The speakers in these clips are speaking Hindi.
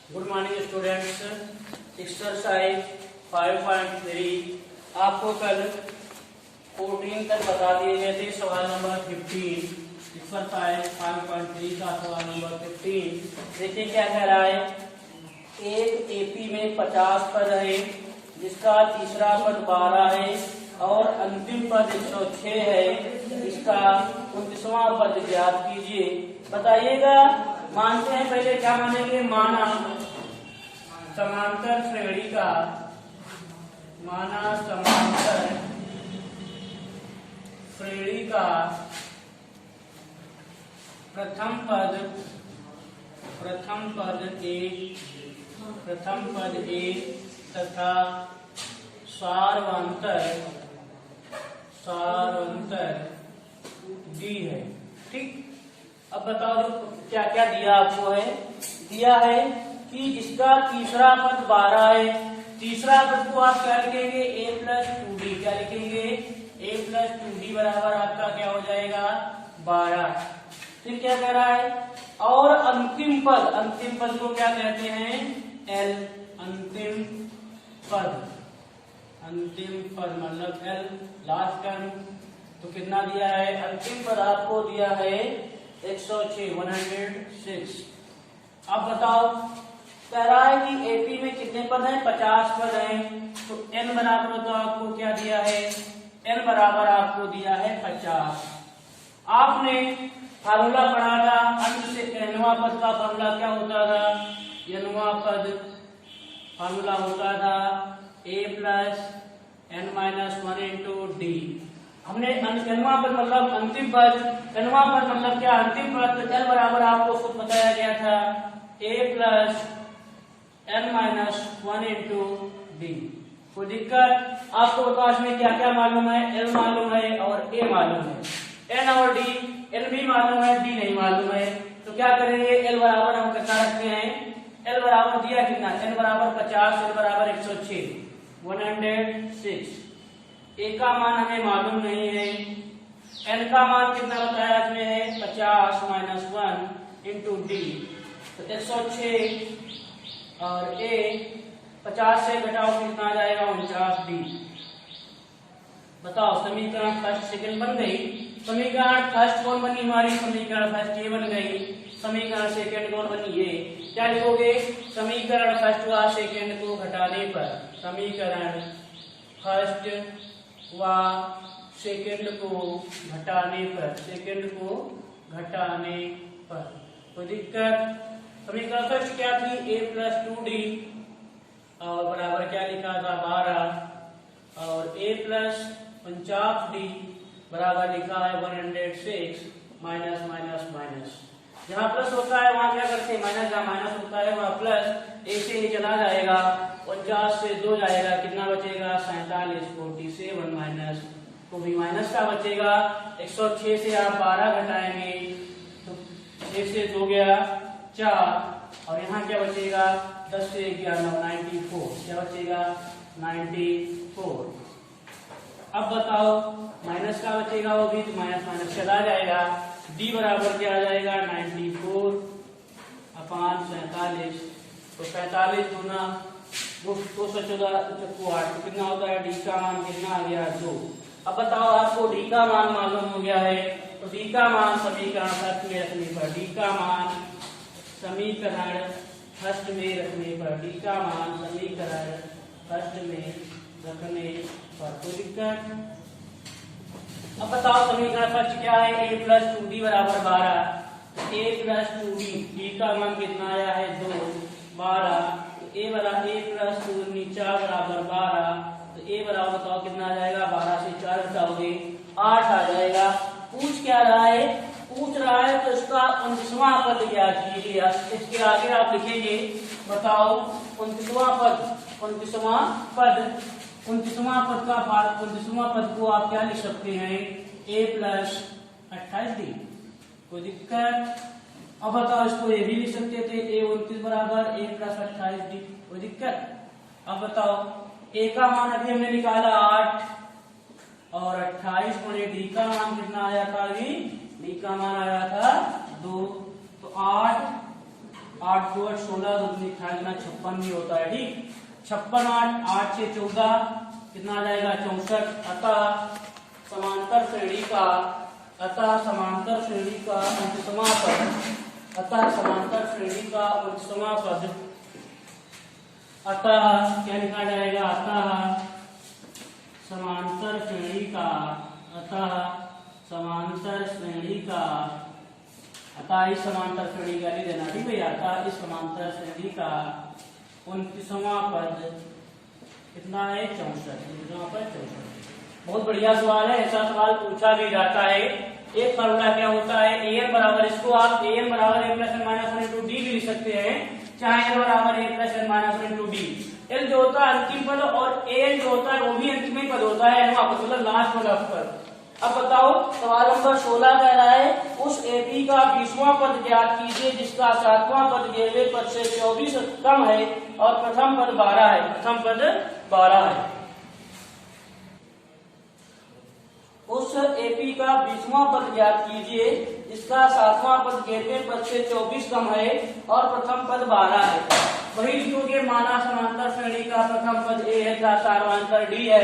Good morning students. एक्सरसाइज 5.3 आपको कल 14 तक बता दिए गए थे। सवाल नंबर 15 एक्सरसाइज 5.3 का सवाल नंबर 15 देखिए क्या कह रहा है। एक एपी में 50 पद है जिसका तीसरा पद 12 है और अंतिम पद 106 है। इसका 29वां पद ज्ञात कीजिए। बताइएगा। मानते हैं पहले क्या मानेंगे, माना समांतर श्रेणी का, माना समांतर श्रेणी का प्रथम पद ए तथा सार्वंतर डी है। ठीक। अब बताओ जो क्या क्या दिया आपको है। दिया है कि जिसका तीसरा पद 12 है, तीसरा पद को आप क्या लिखेंगे, a प्लस 2d। क्या लिखेंगे, a प्लस 2d बराबर आपका क्या हो जाएगा 12। फिर क्या कह रहा है, और अंतिम पद को क्या कहते हैं, l। अंतिम पद मतलब l लास्ट टर्म। तो कितना दिया है, अंतिम पद आपको दिया है 106। अब बताओ, कह रहा है कि एपी में कितने पद हैं, 50 पद हैं। तो n बराबर तो आपको क्या दिया है, n बराबर आपको दिया है 50। आपने फार्मूला पढ़ा था, अंत से nवां पद का फार्मूला क्या होता था, nवां पद फार्मूला होता था a plus n-1 into D. हमने nवां पद मतलब अंतिम पद, nवां पद मतलब क्या, अंतिम पद। तो l बराबर आपको खुद बताया गया था a plus n-1 into D. कोई दिक्कत। आपको बताओ इसमें क्या क्या मालूम है, l मालूम है और a मालूम है। n और d, l भी मालूम है, d नहीं मालूम है। तो क्या करेंगे, l बराबर हम कितना रखते हैं, l बराबर दिया कितना, n बराबर 50, l बराबर 106। a का मान हमें मालूम नहीं है, n का मान कितना बताया इसमें है 50 माइनस 1 इंटू डी। तो 106 और a 50 से घटाओ कितना आ जाएगा 49d। बताओ समीकरण फर्स्ट सेकंड बन गई। समीकरण फर्स्ट कौन बनी हमारी, समीकरण फर्स्ट ये बन गई। समीकरण सेकंड कौन बनी ये। क्या लिखोगे, समीकरण फर्स्ट व सेकंड को घटाने पर, समीकरण फर्स्ट व सेकंड को घटाने पर, कोई दिक्कत। समीकरण फर्स्ट क्या थी, a प्लस 2d और बराबर क्या लिखा था 12 और a प्लस 49d बराबर लिखा है 106 माइनस माइनस माइनस। जहाँ प्लस होता है वहां क्या करते हैं माइनस, जहाँ माइनस होता है वहां प्लस। एक से ही चला जाएगा, 49 से 2 जाएगा, कितना बचेगा 47, 47 माइनस तो भी माइनस का बचेगा। 106 से आप 12 घटाएंगे तो 6 से 2 गया 4 और यहाँ क्या बचेगा 10 से 11 94। क्या बचेगा 94। अब बताओ माइनस का बचेगा, वो भी तो माइनस माइनस चला जाएगा। d बराबर क्या आ जाएगा 94 अपान 47। तो 47 गुना 214 चक्कू 8 कितना होता है, d का मान कितना आ गया 2। अब बताओ आपको d का मान मालूम हो गया है। तो d का मान समीकरण फर्स्ट में रखने पर, d का मान समीकरण फर्स्ट में रखने पर, d का मान समीकरण फर्स्ट में रखने पर, कोई दिक्कत। अब बताओ समीकरण फर्स्ट क्या है, a प्लस 2d बराबर 12। a प्लस 2d, d का मान कितना आया है 2, 12। तो a प्लस 2 4 बराबर 12। तो a बराबर बताओ कितना आ जाएगा, 12 से 4 घटाओगे 8 आ जाएगा। पूछ क्या रहा है, पूछ रहा है तो इसका 29वां पद ज्ञात कीजिए। इसके आगे आप लिखेंगे, बताओ 29वां पद को आप क्या लिख सकते हैं, a प्लस 28d। कोई दिक्कत। अब बताओ इसको ये भी लिख सकते थे, a 29 बराबर a प्लस 28d। कोई दिक्कत। अब बताओ a का मान अभी हमने निकाला 8 और 28 गुणे d का मान कितना आया था, अभी d का मान आया था 2। तो 8 8 2 8 16, 2 3 18 56 भी होता है। ठीक, 56 8 8 6 14 कितना आ जाएगा 64। अतः समांतर श्रेणी का उनतीसवां पद अतः क्या लिखा जाएगा, अतः समांतर श्रेणी का अतः इस समांतर श्रेणी का नहीं देना, ठीक है। अतः इस समांतर श्रेणी का 29वां पद कितना है 64। बहुत बढ़िया सवाल है, ऐसा सवाल पूछा भी जाता है। एक फॉर्मूला क्या होता है, an बराबर, इसको आप an बराबर a plus n minus one into d भी लिख सकते हैं, चाहे n बराबर a plus n minus one into d. l जो होता है अंतिम पद और an जो होता है वो भी अंतिम ही पद होता है, मतलब लास्ट पद पद। अब बताओ सवाल नंबर 16 कह रहा है उस AP का 20वां पद ज्ञात कीजिए जिसका 7वां पद 11वें पद से 24 कम है और प्रथम पद 12 है। उस AP का 20वां पद ज्ञात कीजिए जिसका 7वां पद 11वें पद से 24 कम है और प्रथम पद 12 है। वही लिखोगे, माना समांतर श्रेणी का प्रथम पद A है तथा सार्वंतर D है।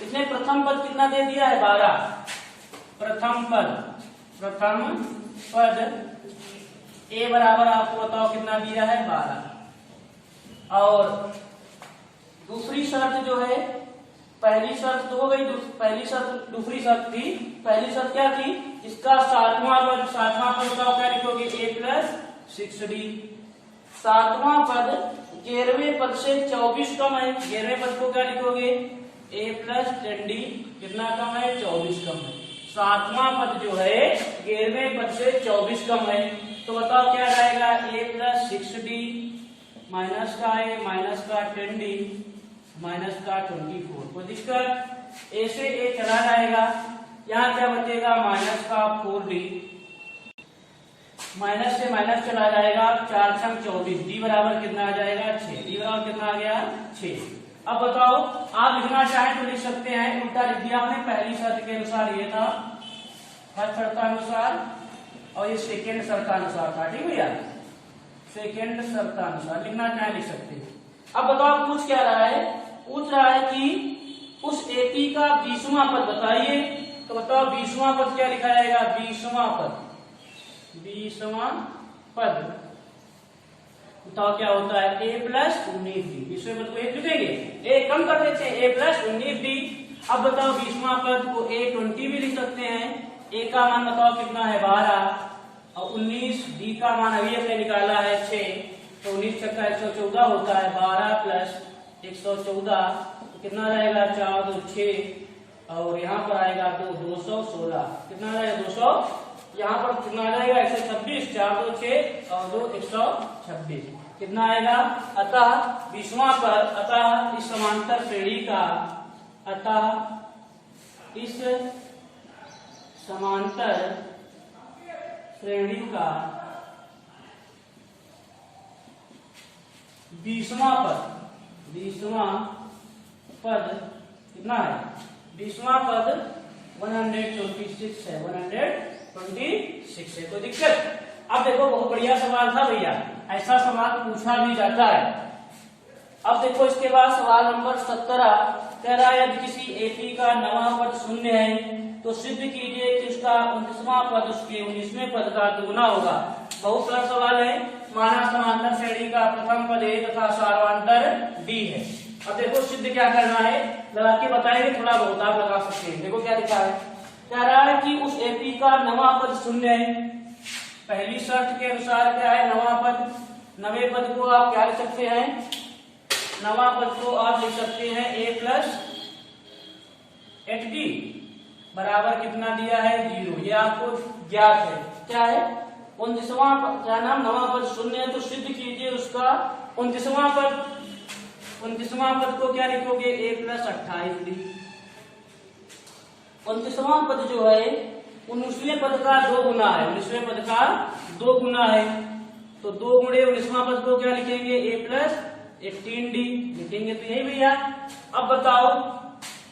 इसने प्रथम पद कितना दे दिया है 12। प्रथम पद A बराबर आपको बताओ कितना दिया है 12। और दूसरी शर्त जो है, पहली शर्त तो हो गई, दूसरी शर्त थी, पहली शर्त क्या थी, इसका 7वां पद बताओ क्या लिखोगे A प्लस 6D। 7वां पद 11वें पद से 24 कम है, 11वें पद को क्या लिखोगे A प्लस 10D, कितना कम है 24 कम है। 7वां पद जो है 11वें पद से 24 कम है, तो बताओ क्या जाएगा A प्लस 6D माइनस का A माइनस का 10D माइनस का 24। कोई दिक्कत, A से A चला जाएगा, यहाँ क्या बचेगा माइनस का 4D, माइनस से माइनस चला जाएगा, 4 छंग 24, D बराबर कितना आ जाएगा 6, D बराबर कितना आ गया 6। अब बताओ आप लिखना चाहें तो लिख सकते हैं, उल्टा लिख दिया आपने, पहली शर्त के अनुसार ये था, फर्स्ट शर्तानुसार, और ये सेकेंड शर्तानुसार था। ठीक भैया, सेकेंड शर्तानुसार लिखना चाहे लिख सकते हैं। अब बताओ पूछ क्या रहा है, पूछ रहा है कि उस AP का 20वां पद बताइए, तो बताओ 20वां पद क्या लिखा जाएगा, 20वां पद बताओ क्या होता है A प्लस 19D। 20वें पद को 1 लिखेंगे, A कम कर देते हैं A प्लस 19D। अब बताओ 20वां पद को A20 भी लिख सकते हैं, A का मान बताओ कितना है 12 और 19, D का मान अभी हमने निकाला है 6, तो 19 छक्का 114 होता है, 12 प्लस 114 तो कितना रहेगा 4 2 6 और यहाँ पर आएगा 216, कितना रहेगा 200, यहाँ पर कितना आ जाएगा 126, 4 2 6 और 2 126 कितना आएगा। अतः 20वां पद, अतः इस समांतर श्रेणी का, अतः इस समांतर श्रेणी का 20वां पद कितना है, 20वां पद 126 है, 126 है। कोई दिक्कत। अब देखो बहुत बढ़िया सवाल था भैया, ऐसा सवाल पूछा भी जाता है। अब देखो इसके बाद सवाल नंबर 17 कह रहा है यदि किसी AP का 9वां पद शून्य है तो सिद्ध कीजिए कि उसका 29वां पद उसके 19वें पद का दुगुना होगा। बहुत सारा सवाल है, माना समांतर श्रेणी का प्रथम पद A तथा सार्वंतर D है। अब देखो सिद्ध क्या करना है, लगा के बताएंगे, थोड़ा बहुत आप लगा सकते हैं। देखो क्या लिखा है, कह रहा है कि उस AP का 9वां पद शून्य है। पहली शर्त के अनुसार क्या है 9वां पद, 9वें पद को आप क्या लिख सकते हैं, 9वां पद को आप लिख सकते हैं A प्लस 8D बराबर कितना दिया है 0, ये आपको ज्ञात है। क्या है 29वां पद, क्या नाम 9वां पद शून्य है तो सिद्ध कीजिए उसका 29वां पद को क्या लिखोगे A प्लस 28D। 29वां पद जो है 19वें पद का 2 गुना है, 19वें पद का 2 गुना है, तो 2 गुणे 19वां पद को क्या लिखेंगे A प्लस 18D लिखेंगे, तो यही भैया। अब बताओ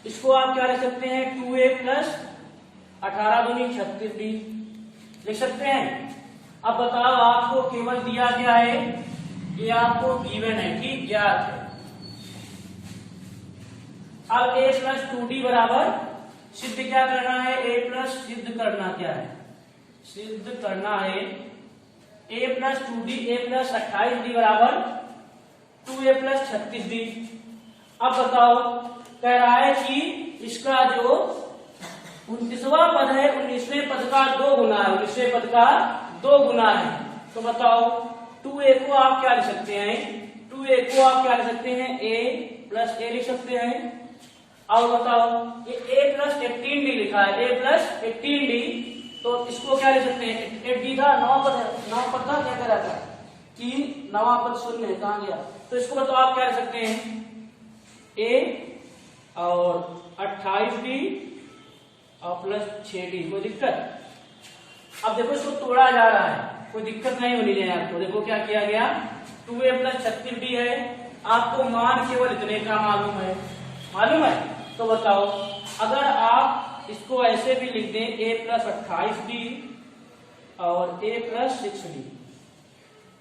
इसको आप क्या लिख सकते हैं 2A प्लस 18 दूनी 36D लिख सकते हैं। अब बताओ आपको केवल दिया गया है, ये आपको गिवन है, ठीक, ज्ञात है। अब a प्लस 2d बराबर सिद्ध क्या करना है, a प्लस सिद्ध करना क्या है, सिद्ध करना है a plus 2d, a plus 28d बराबर 2a प्लस 36d। अब बताओ कह रहा है कि इसका जो 29वां पद है 19वें पद का 2 गुना है, 19वें पद का 2 गुना है। तो बताओ 2a को आप क्या लिख सकते हैं, 2a को आप क्या लिख सकते हैं, a प्लस a लिख सकते हैं। और बताओ ये a प्लस 18d लिखा है, a प्लस 18d, तो इसको क्या लिख सकते हैं, 8d था, 9 पद था, क्या कह रहा था कि 9वां पद शून्य है, कहां गया, तो इसको बताओ आप क्या लिख सकते हैं, a और 28d और प्लस 6d। कोई दिक्कत? अब देखो इसको तोड़ा जा रहा है, कोई दिक्कत नहीं होनी चाहिए आपको। देखो क्या किया गया, 2a प्लस 36d है, आपको मान केवल इतने का मालूम है। तो बताओ अगर आप इसको ऐसे भी लिख दें a प्लस 28d और a plus 6d,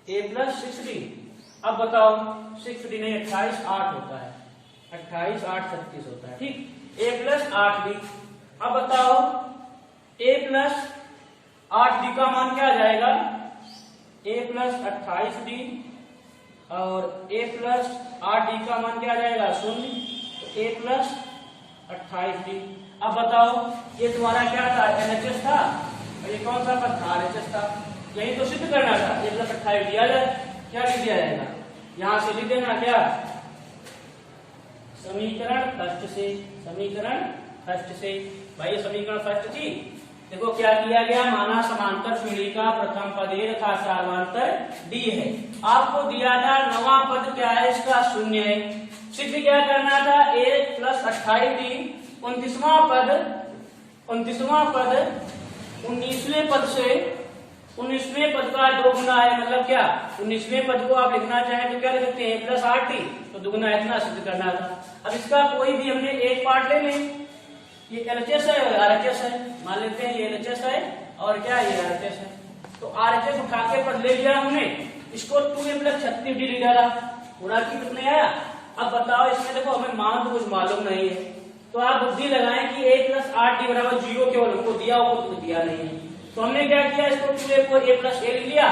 a plus 6d। अब बताओ 6d नहीं 28 8 होता है, 28 8 36 होता है, ठीक, a प्लस 8d। अब बताओ a प्लस 8d का मान क्या आ जाएगा, a प्लस 28d और a प्लस 8d का मान क्या आ जाएगा, 0, तो a प्लस 28d। अब बताओ ये तुम्हारा क्या था, LHS था, और ये कौन सा पद था, RHS था, यही तो सिद्ध करना था। a प्लस 28d आ जाए, क्या लिख दिया जाएगा, यहां से लिख देना क्या, समीकरण फर्स्ट से, समीकरण फर्स्ट से। भाई ये समीकरण फर्स्ट थी, देखो क्या किया गया, माना समांतर श्रेणी का प्रथम पद a तथा सार्वंतर d है। आपको दिया था 9वां पद क्या है, इसका 0 है। सिद्ध क्या करना था, a प्लस 28d, 29वां पद 19वें पद से 19वें पद का 2 गुना है, मतलब क्या 19वें पद को आप लिखना चाहें तो क्या लिख सकते हैं, a प्लस 8d, तो दुगुना इतना सिद्ध करना था। अब इसका कोई भी हमने एक पार्ट ले लें, ये LHS है और RHS है, मान लेते हैं ये LHS है और क्या ये RHS है, तो RHS उठा के पद ले लिया हमने, इसको 2a प्लस 36d ले डाला, पूरा की कितने आया। अब बताओ इसमें देखो हमें मान तो कुछ मालूम नहीं है, तो आप बुद्धि लगाएं कि a प्लस 8d बराबर 0 केवल हमको दिया हो, तो दिया नहीं है, तो हमने क्या किया, इसको 2a को a प्लस a लिख लिया,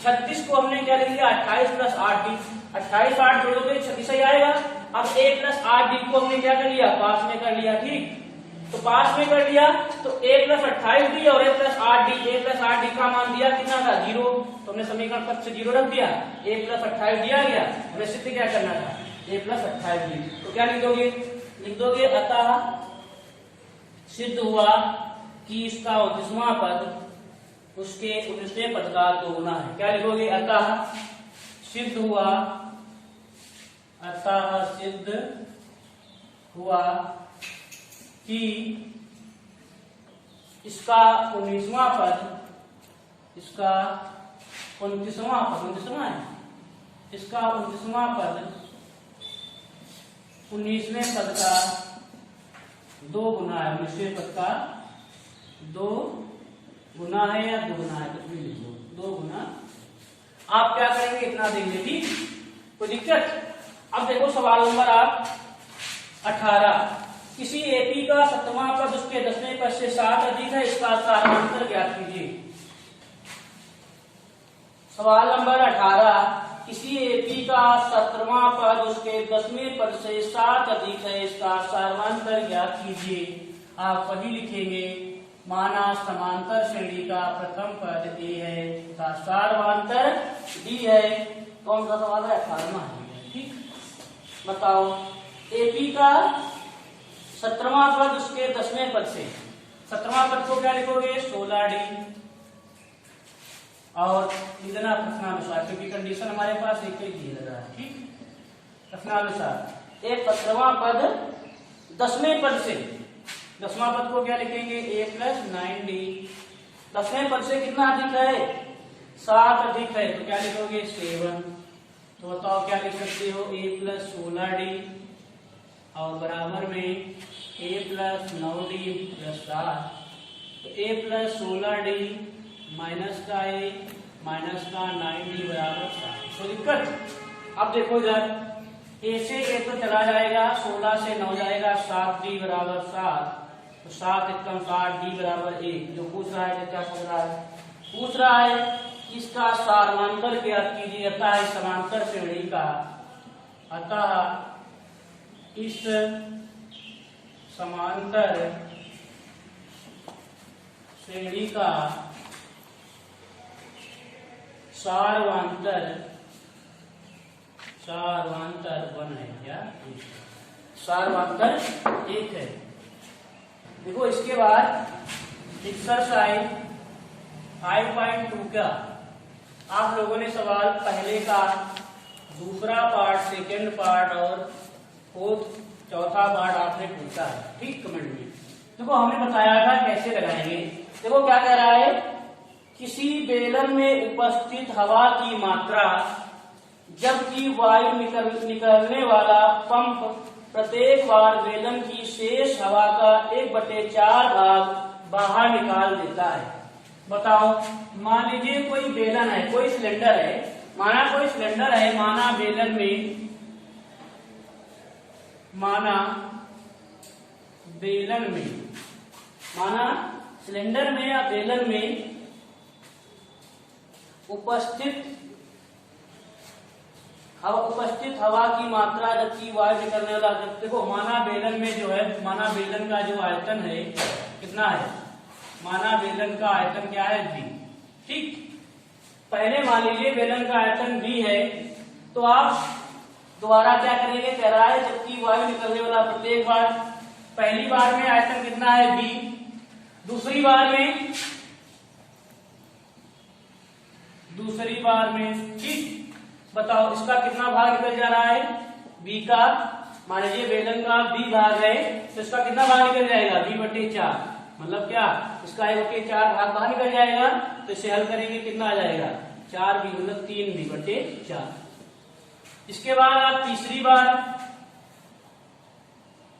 36 को हमने क्या लिख लिया, 28 प्लस 8d, 28 8 जोड़ोगे 36 ही आएगा। अब a प्लस 8d को हमने क्या कर लिया, पास में कर लिया, ठीक, तो पास में कर लिया, तो a प्लस 28d और a plus 8d, a plus 8d का मान दिया कितना था, 0, तो हमने समीकरण पद से 0 रख दिया, a प्लस 28 दिया गया, हमें सिद्ध क्या करना था, a प्लस 28d, तो क्या लिख दोगे, अतः सिद्ध हुआ कि इसका 29वां पद उसके 19वें पद का 2 गुना है। क्या लिखोगे, अतः सिद्ध हुआ, अतः सिद्ध हुआ कि इसका 19वां पद, इसका 29वां पद, 29वां है, इसका 29वां पद 19वें पद का 2 गुना है, 19वें पद का 2 गुना है या 2 गुना है, कुछ भी लिख लो, 2 गुना। आप क्या करेंगे, इतना देंगे, ठीक, कोई दिक्कत। अब देखो सवाल नंबर आप 18, किसी एपी का 7वां पद उसके 10वें पद से 7 अधिक है, इसका सार्वंतर ज्ञात कीजिए। सवाल नंबर 18, किसी एपी का 17वां पद उसके 10वें पद से 7 अधिक है, इसका सार्वंतर ज्ञात कीजिए। आप वही लिखेंगे, माना समांतर श्रेणी का प्रथम पद a है तथा सार्वंतर d है। कौन सा सवाल है, 18वां है, ठीक। बताओ एपी का 17वां पद उसके 10वें पद से, 17वां पद को क्या लिखोगे, 16d, और इतना प्रश्नानुसार, क्योंकि कंडीशन हमारे पास एक ही दिया रहा है, ठीक, प्रश्नानुसार एक 17वां पद 10वें पद से, 10वां पद को क्या लिखेंगे, a प्लस 9d, 10वें पद से कितना अधिक है, 7 अधिक है, तो क्या लिखोगे, 7। तो बताओ क्या लिख सकते हो, a प्लस 16d और बराबर में a प्लस 9d प्लस 7, तो a प्लस 16d माइनस का a माइनस का 9d बराबर 7। कोई दिक्कत? अब देखो इधर a से a तो चला जाएगा, 16 से 9 जाएगा, 7d बराबर 7, तो 7 एकम 7d बराबर 1। जो पूछ रहा है क्या पूछ रहा है? पूछ रहा है इसका समांतर ज्ञात कीजिए, अतः इस समांतर श्रेणी का, अतः इस समांतर श्रेणी का सारवांतर 1 है क्या? सारवांतर 1 है। देखो इसके बाद एक्सरसाइज 5.2 का आप लोगों ने सवाल पहले का दूसरा पार्ट, सेकंड पार्ट और फोर्थ चौथा पार्ट आपने पूछा है, ठीक, कमेंट में। देखो हमने बताया था कैसे लगाएंगे। देखो क्या कह रहा है, किसी बेलन में उपस्थित हवा की मात्रा जबकि वायु निकलने वाला पंप प्रत्येक बार बेलन की शेष हवा का 1/4 भाग बाहर निकाल देता है। बताओ, मान लीजिए कोई बेलन है, कोई सिलेंडर है, माना कोई सिलेंडर है, माना बेलन में, माना सिलेंडर में या बेलन में उपस्थित हवा की मात्रा जबकि वायु निकलने वाला, देखो माना बेलन में जो है, माना बेलन का जो आयतन है कितना है, माना बेलन का आयतन क्या है, V, ठीक। पहले मान लीजिए बेलन का आयतन V है, तो आप दोबारा क्या करेंगे, कह रहा है जबकि वायु निकलने वाला प्रत्येक बार, पहली बार में आयतन कितना है V, दूसरी बार में, ठीक। बताओ इसका कितना भाग निकल जा रहा है, V का, मान लीजिए बेलन का V भाग है, तो इसका कितना भाग निकल जाएगा, V/4, मतलब क्या, इसका 1/4 भाग बाहर निकल जाएगा। तो इसे हल करेंगे कितना आ जाएगा, 4V, मतलब 3V/4। इसके बाद आप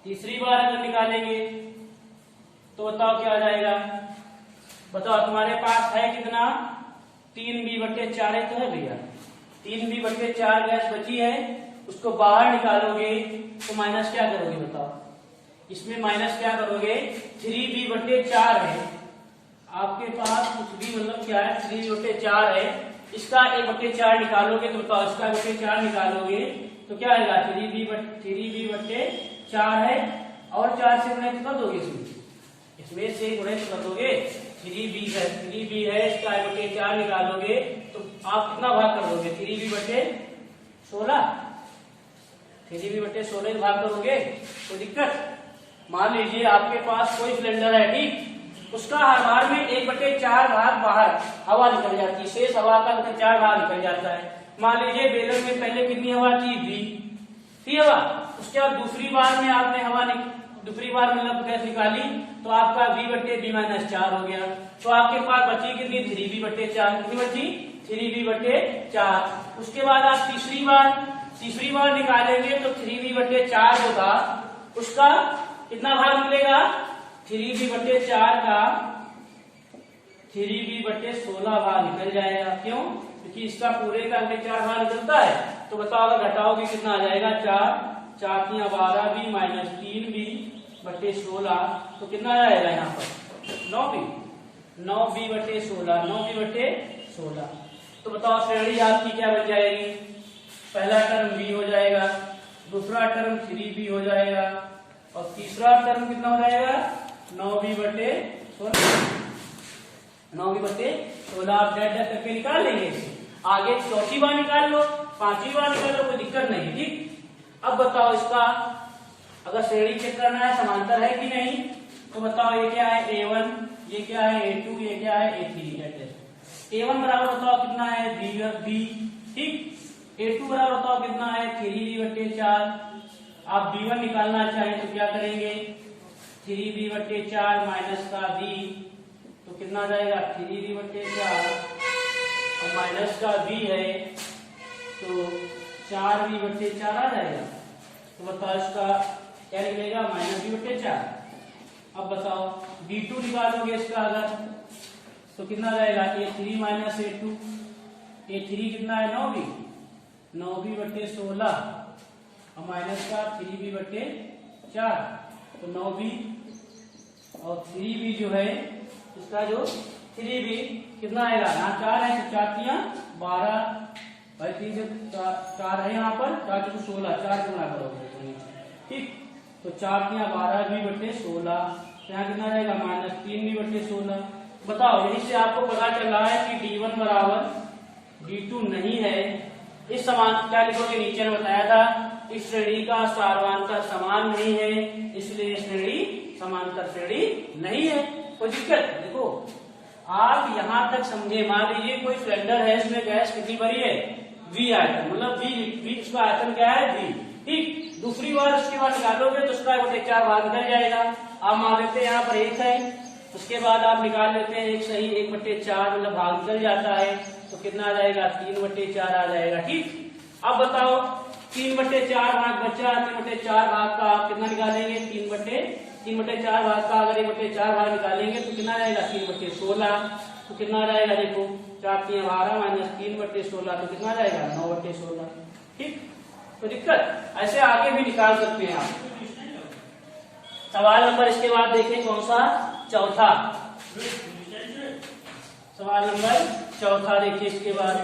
तीसरी बार अगर निकालेंगे तो बताओ क्या आ जाएगा, बताओ तुम्हारे पास है कितना, 3V/4 है, तो है भैया 3V/4 गैस बची है, उसको बाहर निकालोगे तो माइनस क्या करोगे, बताओ इसमें माइनस क्या करोगे, 3V/4 है आपके पास, कुछ भी मतलब क्या है, 3V/4 है, इसका 1/4 निकालोगे तो बताओ, इसका 1/4 निकालोगे तो क्या आएगा, 3V/4 है, और 4 से गुणित कर दोगे, इसमें से गुणित कर दोगे, 3V है, इसका 1/4 निकालोगे तो आप कितना भाग कर दोगे, 3V/16 भाग करोगे। तो दिक्कत, मान लीजिए आपके पास कोई सिलेंडर है, ठीक, उसका हर बार में 1/4 भाग बाहर हवा निकल जाती है, शेष हवा का 1/4 भाग निकल जाता है। मान लीजिए बेलन में पहले कितनी हवा थी, थी हवा, उसके बाद दूसरी बार में आपने दूसरी बार मतलब गैस निकाली तो आपका V/V-4 हो गया, तो आपके पास बची कितनी, 3V/4, कितनी बची, 3V/4। उसके बाद आप तीसरी बार निकालेंगे तो 3V/4 जो था उसका कितना भाग निकलेगा, 3V/4 का 3V/16 भाग निकल जाएगा। क्यों, क्योंकि इसका पूरे का 4 भाग निकलता है। तो बताओ अगर घटाओगे कितना आ जाएगा, 4 × 12V - 3V/16, तो कितना आएगा यहाँ पर 9V/16। तो बताओ श्रेणी आपकी क्या बन जाएगी, पहला टर्म V हो जाएगा, दूसरा टर्म 3V हो जाएगा, और तीसरा टर्म कितना हो जाएगा, 9V/16 आप डेड करके निकाल लेंगे इसे। आगे चौथी बार निकाल लो, पांचवी बार निकाल लो, कोई दिक्कत नहीं, ठीक। अब बताओ इसका अगर श्रेणी चेक करना है समांतर है कि नहीं, तो बताओ ये क्या है, A1, ये क्या है, A2, ये क्या है, A3। A1 बराबर बताओ कितना है, B, ठीक। A2 बराबर बताओ कितना है, 3V/4। आप B1 निकालना चाहें तो क्या करेंगे, 3V/4 माइनस का V, तो कितना जाएगा, 3V/4 और माइनस का V है तो 4V/4 आ जाएगा। तो बताओ इसका क्या निकलेगा, -V/4। अब बताओ B2 निकालोगे इसका अगर, तो कितना जाएगा, A3 - A2, ये 3 कितना है 9b, 9b बटे 16 और माइनस का 3b बटे 4, तो 9b और 3b जो है इसका जो 3b कितना आएगा, यहाँ 4 है तो 4 तियां 12 भाई, 3 से 4 है यहाँ पर, 4 से 16, 4 गुना करोगे ठीक, तो 4 तियां 12 भी बटे 16, यहाँ कितना रहेगा माइनस 3 भी बटे 16। बताओ यहीं से आपको पता चल रहा है कि d1 बराबर d2 नहीं है। इस समान क्या लिखोगे, नीचे ने बताया था इस श्रेणी का सार्वधातुक समान नहीं है, इसलिए श्रेणी समांतर श्रेणी नहीं है। कोई दिक्कत, देखो आप यहां तक समझे। मान लीजिए कोई सिलेंडर है, इसमें गैस कितनी भरी है V आयतन, मतलब V इसका आयतन क्या है V, ठीक। दूसरी बार उसके बाद निकालोगे तो उसका 1/4 भाग निकल जाएगा। आप मान लेते हैं यहाँ पर 1 है, उसके बाद आप निकाल लेते हैं 1 सही 1/4 मतलब भाग निकल जाता है, तो कितना आ जाएगा 3/4 आ जाएगा, ठीक। अब बताओ 3/4 भाग बचा, 3/4 भाग का आप कितना निकालेंगे, 3/4 भाग का अगर 1/4 भाग निकालेंगे तो कितना रहेगा 3/16, तो कितना रहेगा देखो 4 3 12 माइनस 3/16 तो कितना रहेगा 9/16, ठीक। तो दिक्कत ऐसे आगे भी निकाल सकते हैं आप। सवाल नंबर इसके बाद देखें कौन सा, चौथा सवाल नंबर चौथा देखिए इसके बाद।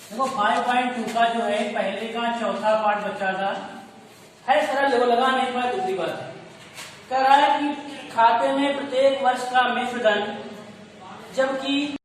देखो 5.2 का जो है पहले का चौथा पार्ट बचा था, है सरल, देखो लगा नहीं पाए। दूसरी बात है कह रहा है कि खाते में प्रत्येक वर्ष का मिश्र धन, जबकि